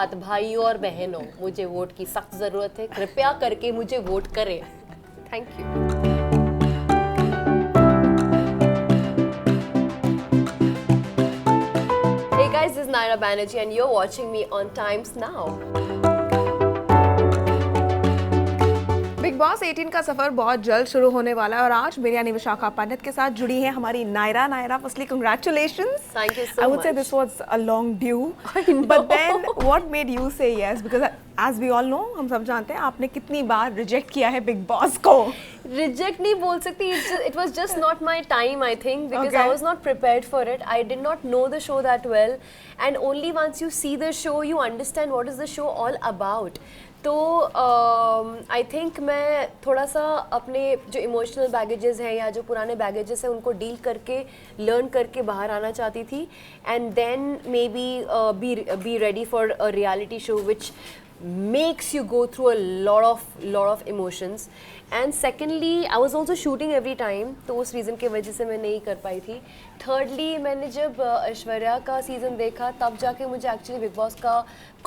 बात भाइयों और बहनों, मुझे वोट की सख्त ज़रूरत है, कृपया करके मुझे वोट करें। Thank you. Hey guys, this is Naira Banerjee and you're watching me on Times Now. Big boss 18 का सफर बहुत जल्द शुरू होने वाला है और आज मेरी यानी विशाखा पंडित के साथ जुड़ी है हमारी Naira firstly congratulations. Thank you so I would much. say this was a long due. I know. But then what made you say yes? Because as we all know, हम सब जानते हैं आपने कितनी बार रिजेक्ट किया है बिग बॉस को। Reject नहीं बोल सकती, it was just not my time, I think, because Okay. I was not prepared for it. I did not know the show that well, and only once you see the show, you understand what is the show all about. तो I think मैं थोड़ा सा अपने जो emotional baggages हैं या जो पुराने बैगेजेस हैं उनको डील करके लर्न करके बाहर आना चाहती थी, and then may be ready for a reality show which makes you go through a lot of emotions. And secondly, I was also shooting every time, तो उस reason के वजह से मैं नहीं कर पाई थी. Thirdly, मैंने जब ऐश्वर्या का सीज़न देखा तब जाके मुझे actually बिग बॉस का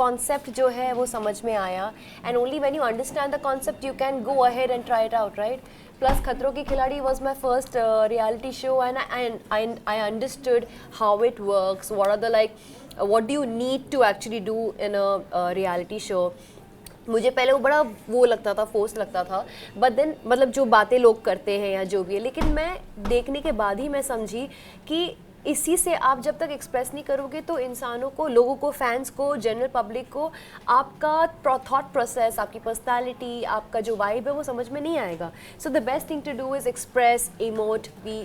concept जो है वो समझ में आया. And only when you understand the concept, you can go ahead and try it out, right? Plus, खतरों की खिलाड़ी was my first reality show, and I understood how it works. What do you need to actually do in a reality show? मुझे पहले वो बड़ा वो लगता था, फोर्स लगता था, बट देन मतलब जो बातें लोग करते हैं या जो भी है, लेकिन मैं देखने के बाद ही मैं समझी कि इसी से आप जब तक एक्सप्रेस नहीं करोगे तो इंसानों को, लोगों को, फैंस को, जनरल पब्लिक को आपका थॉट प्रोसेस, आपकी पर्सनालिटी, आपका जो वाइब है वो समझ में नहीं आएगा. So the best thing to do is express, emote, be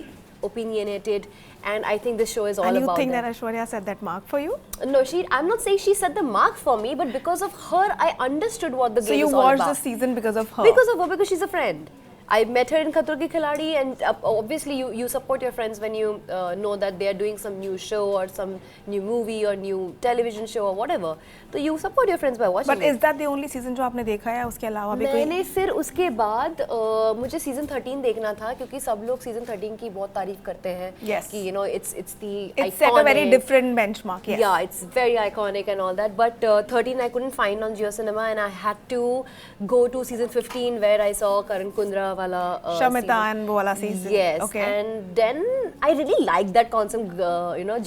opinionated, and I think this show is all And you about think that. that Aishwarya set that mark for you? No, I'm not saying she set the mark for me, but because of her, I understood what the So game you is all watched about. the season because of her? Because of her, because she's a friend. I met her in Khatron Ki Khiladi, and obviously you support your friends when you know that they are doing some new show or some new movie or new television show or whatever. So you support your friends by watching But it. is that the only season जो आपने देखा है? उसके अलावा भी कोई? मैंने फिर उसके बाद मुझे सीजन 13 देखना था क्योंकि सब लोग सीजन 13 की बहुत तारीफ करते हैं. Yes. कि you know it's the It's set a very different benchmark. Yes. Yeah, it's very iconic and all that. But 13 I couldn't find on Jio Cinema, and I had to go to season 15 where I saw Karan Kundra wala Shamita and वो वाला season. Yes. Okay. And then I really like that concept,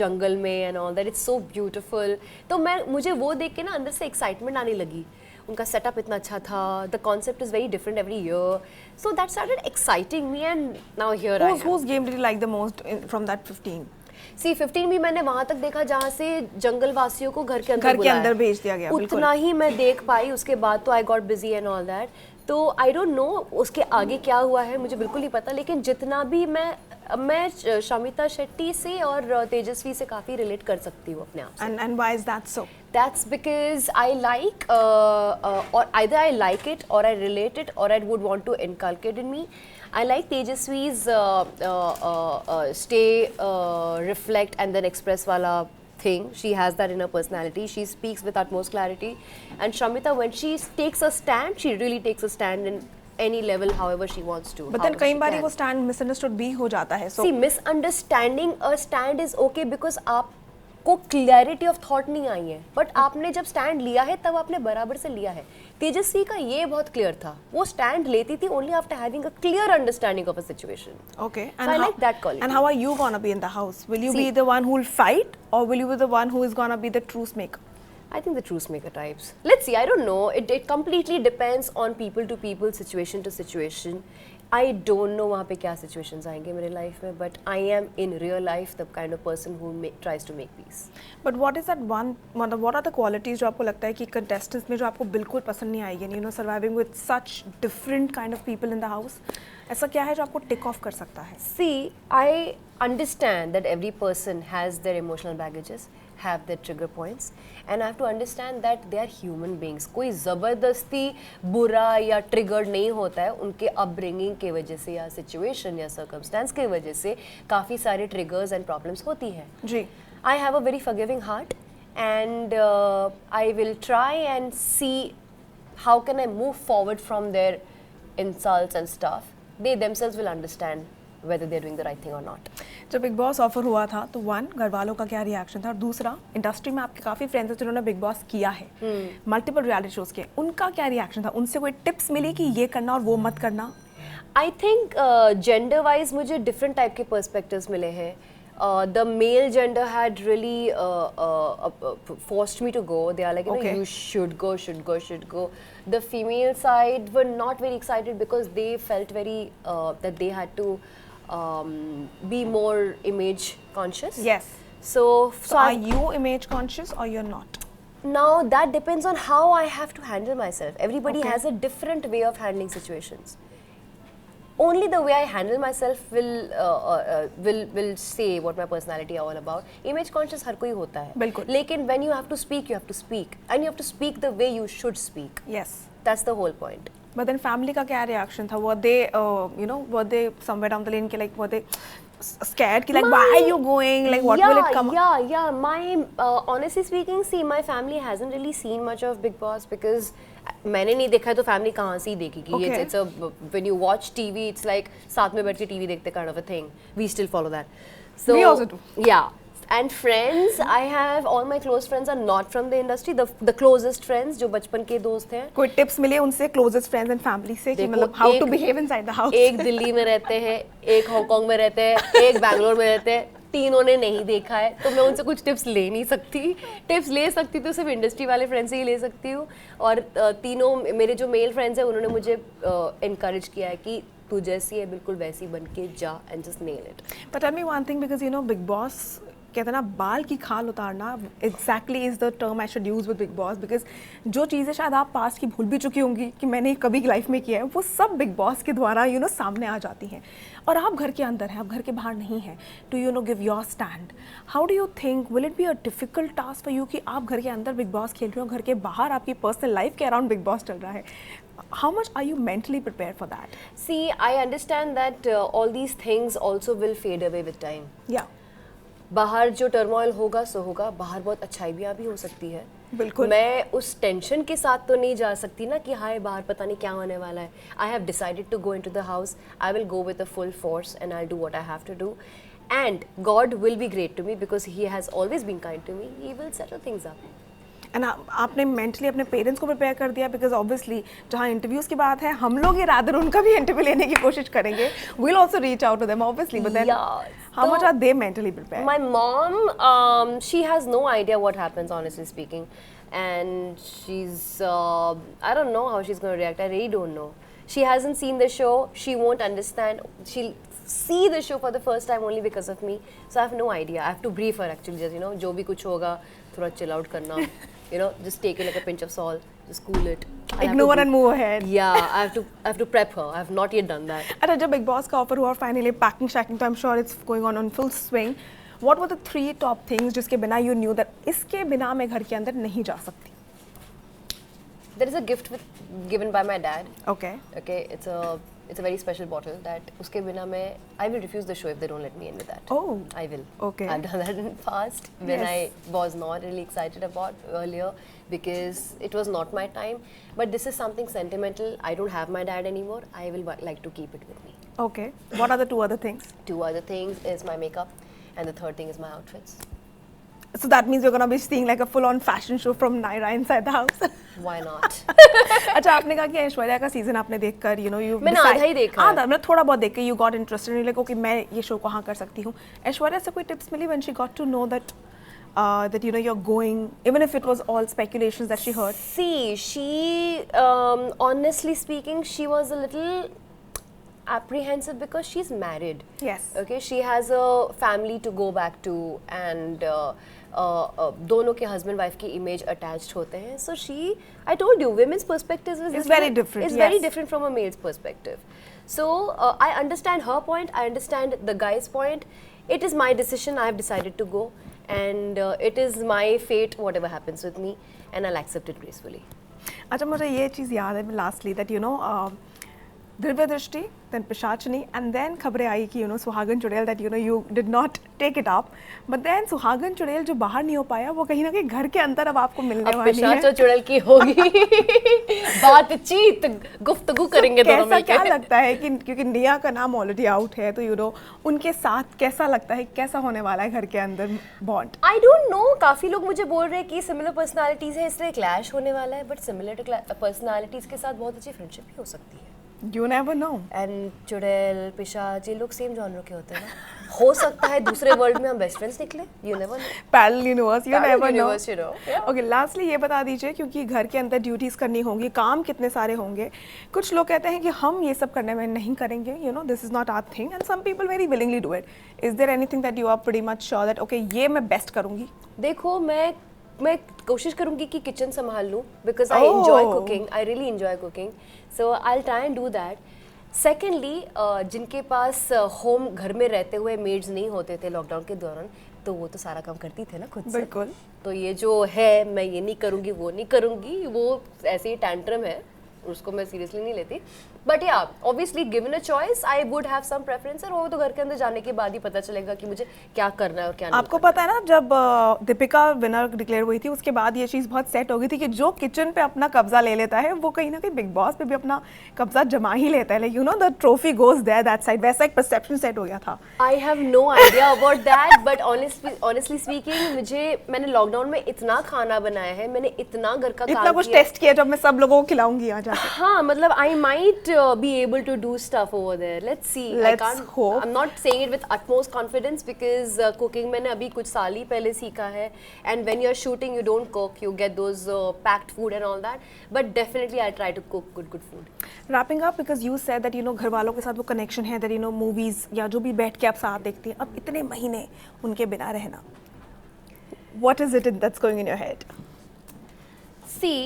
जंगल में and all that. It's so beautiful. तो मुझे वो देख के ना अंदर से excitement आने लगी. उनका सेटअप इतना अच्छा था. The concept is very different every year. So that started exciting me, and now here I am. Whose game did you like the most from that 15? See, 15 भी मैंने वहाँ तक देखा जहाँ से जंगल वासियों को घर के अंदर भेज दिया गया. उतना ही मैं देख पाई. उसके बाद तो I got busy and all that. तो I don't know उसके आगे क्या हुआ है, मुझे बिल्कुल नहीं पता. लेकिन जितना भी मैं शमिता शेट्टी से और तेजस्वी से काफ़ी रिलेट कर सकती हूँ अपने आप से. And why is that so? That's because I like or either I like it or I relate it or I would want to inculcate in me. I like Tejaswi's stay, reflect and then express wala thing. She has that in her personality. She speaks with utmost clarity. And Shamita, when she takes a stand, she really takes a stand in any level, however she wants to. But then कई बारी वो stand misunderstood भी हो जाता है. So see, misunderstanding a stand is okay because आपको clarity of thought नहीं आई है. But आपने जब stand लिया है तब आपने बराबर से लिया है. तेजस्वी का ये बहुत clear था. वो stand लेती थी only after having a clear understanding of a situation. okay. So I like that quality. And how are you gonna be in the house? Will you be the one who will fight, or will you be the one who is gonna be the truce maker? I think the truce maker types. Let's see, I don't know. It completely depends on people to people, situation to situation. I don't know वहाँ पे क्या situations आएंगे मेरे life में, but I am in real life the kind of person who tries to make peace. But what is that one? What are the qualities जो आपको लगता है कि contestants में जो आपको बिल्कुल पसंद नहीं आएगी? You know, surviving with such different kind of people in the house. ऐसा क्या है जो आपको tick off कर सकता है? See, I understand that every person has their emotional baggages, have their trigger points, and I have to understand that they are human beings. कोई ज़बरदस्ती बुरा या triggered नहीं होता है. उनके upbringing के वजह से या situation या circumstance के वजह से काफ़ी सारे triggers and problems होती है. जी. I have a very forgiving heart, and I will try and see how can I move forward from their insults and stuff. They themselves will understand whether they're doing the right thing or not. जब big boss offer हुआ था तो one, घर वालों का क्या reaction था, और दूसरा इंडस्ट्री में आपके काफ़ी फ्रेंड्स हैं जिन्होंने बिग बॉस किया है, मल्टीपल रियलिटी शोज के, उनका क्या रिएक्शन था? उनसे कोई टिप्स मिली कि ये करना और वो मत करना? I think gender wise मुझे different type के perspectives मिले हैं. The male gender had really forced me to go. They are like, you know, you should go, should go, should go. The female side were not very excited because they felt very that they had to be more image conscious. Yes. So are you image conscious or you're not? Now that depends on how I have to handle myself. Everybody has a different way of handling situations. Only the way I handle myself will say what my personality are all about. Image conscious हर कोई होता है. बिल्कुल. लेकिन when you have to speak, you have to speak, and you have to speak the way you should speak. Yes. That's the whole point. But then family का क्या reaction था? Were they, were they somewhere down the lane के like, were they scared कि like why are you going? Like what will it come? Yeah. My honestly speaking, see, my family hasn't really seen much of Big Boss because मैंने नहीं देखा है तो family कहाँ से ही देखेगी. It's a when you watch TV, it's like साथ में बैठ के TV देखते kind of a thing. We still follow that. So we also do. Yeah. And friends, I have all my close friends are not from the industry. The closest friends जो बचपन के दोस्त हैं. कोई tips मिले उनसे closest friends and family से कि मतलब how to behave inside the house? एक दिल्ली में रहते हैं, एक हांगकांग में रहते हैं, एक बैंगलोर में रहते हैं. तीनों ने नहीं देखा है तो मैं उनसे कुछ टिप्स ले नहीं सकती. टिप्स ले सकती तो सिर्फ इंडस्ट्री वाले फ्रेंड्स से ही ले सकती हूँ. और तीनों मेरे जो मेल फ्रेंड्स हैं उन्होंने मुझे इनकरेज किया है कि तू जैसी है बिल्कुल वैसी बन के जा and just nail it. But tell me one thing, because you know Bigg Boss कहते हैं ना बाल की खाल उतारना, exactly is the term I should use with Bigg Boss, because जो चीज़ें शायद आप पास्ट की भूल भी चुकी होंगी कि मैंने कभी लाइफ में किया है, वो सब बिग बॉस के द्वारा सामने आ जाती हैं. और आप घर के अंदर हैं, आप घर के बाहर नहीं हैं, to give your stand. How do you think will it be a difficult task for you कि आप घर के अंदर बिग बॉस खेल रहे हो, घर के बाहर आपकी पर्सनल लाइफ के अराउंड बिग बॉस चल रहा है? How much are you mentally prepared for that? See, I understand that all these things also will fade away with time. Yeah. बाहर जो टर्मोइल होगा सो होगा, बाहर बहुत अच्छाइयाँ भी हो सकती है. बिल्कुल. मैं उस टेंशन के साथ तो नहीं जा सकती ना कि हाय बाहर पता नहीं क्या होने वाला है. I have decided to go into the house. I will go with a full force and I do what I have to do. And God will be great to me because he has always been kind to me. He will settle things up. And आपने mentally अपने parents को prepare कर दिया, because obviously जहाँ interviews की बात है हम लोग ही रादर उनका भी इंटरव्यू लेने की कोशिश करेंगे. we'll also reach out to them obviously, but then how much are they mentally prepared? My mom, she has no idea what happens, honestly speaking, and she's I don't know how she's going to react. I really don't know. She hasn't seen the show. She won't understand. She'll see the show for the first time only because of me. So I have no idea. I have to brief her actually. Just जो भी कुछ होगा थोड़ा chill out करना. Just take it like a pinch of salt, just cool it. Ignore and move ahead. Yeah, I have to prep her. I have not yet done that. अच्छा, जब big boss का offer हुआ और finally packing शैकिंग, तो I am sure it's going on full swing. What were the 3 top things जिसके बिना you knew that इसके बिना मैं घर के अंदर नहीं जा सकती? There is a gift given by my dad. Okay. It's a very special bottle that उसके बिना मैं I will refuse the show if they don't let me in with that. Oh. I will. Okay. I've done that in the past when Yes. I was not really excited about earlier because it was not my time. But this is something sentimental. I don't have my dad anymore. I will like to keep it with me. Okay. What are the 2 other things? 2 other things is my makeup, and the 3rd thing is my outfits. So that means you're gonna be seeing like a full-on fashion show from Naira inside the house. Why not? अच्छा, आपने कहा कि ऐश्वर्या का season आपने देखकर मैंने आधा ही देखा है. आधा, मैं थोड़ा बहुत देख के you got interested and like okay मैं ये शो कहाँ कर सकती हूँ. ऐश्वर्या से कोई टिप्स मिली when she got to know that you're going, even if it was all speculations that she heard? See, she honestly speaking, she was a little apprehensive because she's married. Yes. Okay, she has a family to go back to and दोनों के husband wife की image attached होते हैं. So I told you, women's perspective is very different. It's very different from a male's perspective. So I understand her point. I understand the guy's point. It is my decision. I have decided to go, and it is my fate. Whatever happens with me, and I'll accept it gracefully. अच्छा, मुझे ये चीज़ याद है lastly that Divya दृष्टि, then पिशाचनी, and then खबरें आई कि सुहागन चुड़ैल that you did not take it up, but then सुहागन चुड़ैल जो बाहर नहीं हो पाया वो कहीं ना कहीं घर के अंदर अब आपको मिलने अब वाली है। पिशाच और चुड़ैल की होगी बातचीत, गुफ्तगू करेंगे दोनों कैसा मिलके। क्या लगता है कि क्योंकि निया का नाम ऑलरेडी आउट है तो उनके साथ कैसा लगता है, कैसा होने वाला है घर के अंदर बॉन्ड? आई डोंट नो, काफी लोग मुझे बोल रहे हैं कि सिमिलर पर्सनालिटीज है इसलिए क्लैश होने वाला है, बट सिमिलर पर्सनालिटीज के साथ बहुत अच्छी फ्रेंडशिप भी हो सकती है। You never know. एंड चुड़ैल, पिशाच, ये लोग सेम जॉनर के होते हैं ना, हो सकता है दूसरे वर्ल्ड में हम बेस्ट फ्रेंड्स निकले, you never no. Parallel universe, you never know. universe, you know. Yeah. Okay, lastly ये बता दीजिए, क्योंकि घर के अंदर ड्यूटीज करनी होंगी, काम कितने सारे होंगे, कुछ लोग कहते हैं कि हम ये सब करने में नहीं करेंगे, this is not our thing, and some people very willingly do it. Is there anything that you are pretty much sure that okay ये मैं बेस्ट करूँगी? देखो, मैं कोशिश करूंगी कि किचन संभाल लूं, because I enjoy cooking, I really enjoy cooking, so I will try and do that. Secondly, जिनके पास होम घर में रहते हुए मेड्स नहीं होते थे लॉकडाउन के दौरान, तो वो तो सारा काम करती थे ना खुद से। बिल्कुल। तो ये जो है मैं ये नहीं करूंगी वो नहीं करूंगी, वो ऐसे ही टैंट्रम है, उसको मैं सीरियसली नहीं लेती। But yeah obviously given a choice I would have some preference, और वो तो घर के अंदर जाने के बाद ही पता चलेगा कि मुझे क्या करना है और क्या नहीं। आपको पता है ना, जब दीपिका विनर डिक्लेयर हुई थी उसके बाद ये चीज़ बहुत सेट हो गई थी कि जो किचन पे अपना कब्जा ले लेता है वो कहीं ना कहीं बिग बॉस पे भी अपना कब्जा जमा ही लेता है, like the trophy goes there that side, वैसा एक परसेप्शन सेट हो गया था। I have no idea about that, but honestly speaking मैंने लॉकडाउन में इतना खाना बनाया है, मैंने इतना घर का इतना कुछ टेस्ट किया जब मैं सब लोगों को खिलाऊंगी आ जाके। हाँ, मतलब I might be able to do stuff over there. Let's see. Let's I can't hope. I'm not saying it with utmost confidence because cooking मैंने अभी कुछ साल ही पहले सीखा है, and when you're shooting you don't cook, you get those packed food and all that, but definitely I try to cook good food. Wrapping up, because you said that घर वालों के साथ वो connection है, that movies या जो भी बैठ के आप साथ देखती हैं, अब इतने महीने उनके बिना रहना, what is it that's going in your head? See,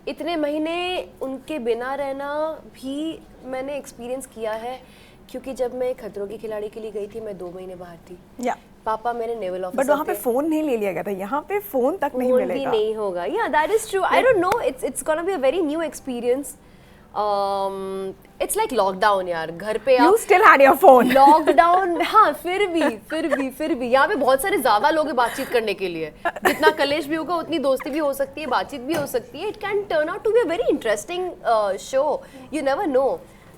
इतने महीने उनके बिना रहना भी मैंने एक्सपीरियंस किया है, क्योंकि जब मैं खतरों की खिलाड़ी के लिए गई थी मैं 2 महीने बाहर थी। या पापा मेरे नेवल ऑफिसर थे। बट वहाँ पे फोन नहीं ले लिया गया था, यहाँ पे फोन तक नहीं मिलेगा। फोन भी नहीं होगा। या that is true. I don't know, it's gonna be a very new experience. It's like lockdown यार, घर पे You still had your phone. Lockdown, हाँ, फिर भी यहाँ पे बहुत सारे ज्यादा लोग हैं बातचीत करने के लिए, जितना कलेश भी होगा उतनी दोस्ती भी हो सकती है, बातचीत भी हो सकती है। It can turn out to be a very interesting show, you never know.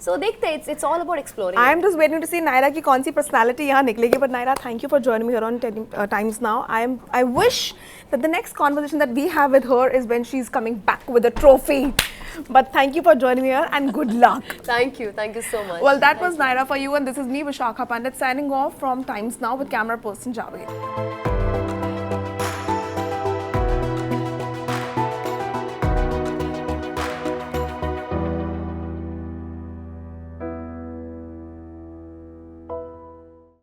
So देखते हैं, it's all about exploring. I am just waiting to see Naira की कौन सी personality यहाँ निकलेगी. But Naira, thank you for joining me here on Times Now. I wish that the next conversation that we have with her is when she's coming back with a trophy. But thank you for joining me here and good luck. Thank you so much. Well, that was Naira for you, and this is me, Vishakha Pandit, signing off from Times Now with camera person Javed.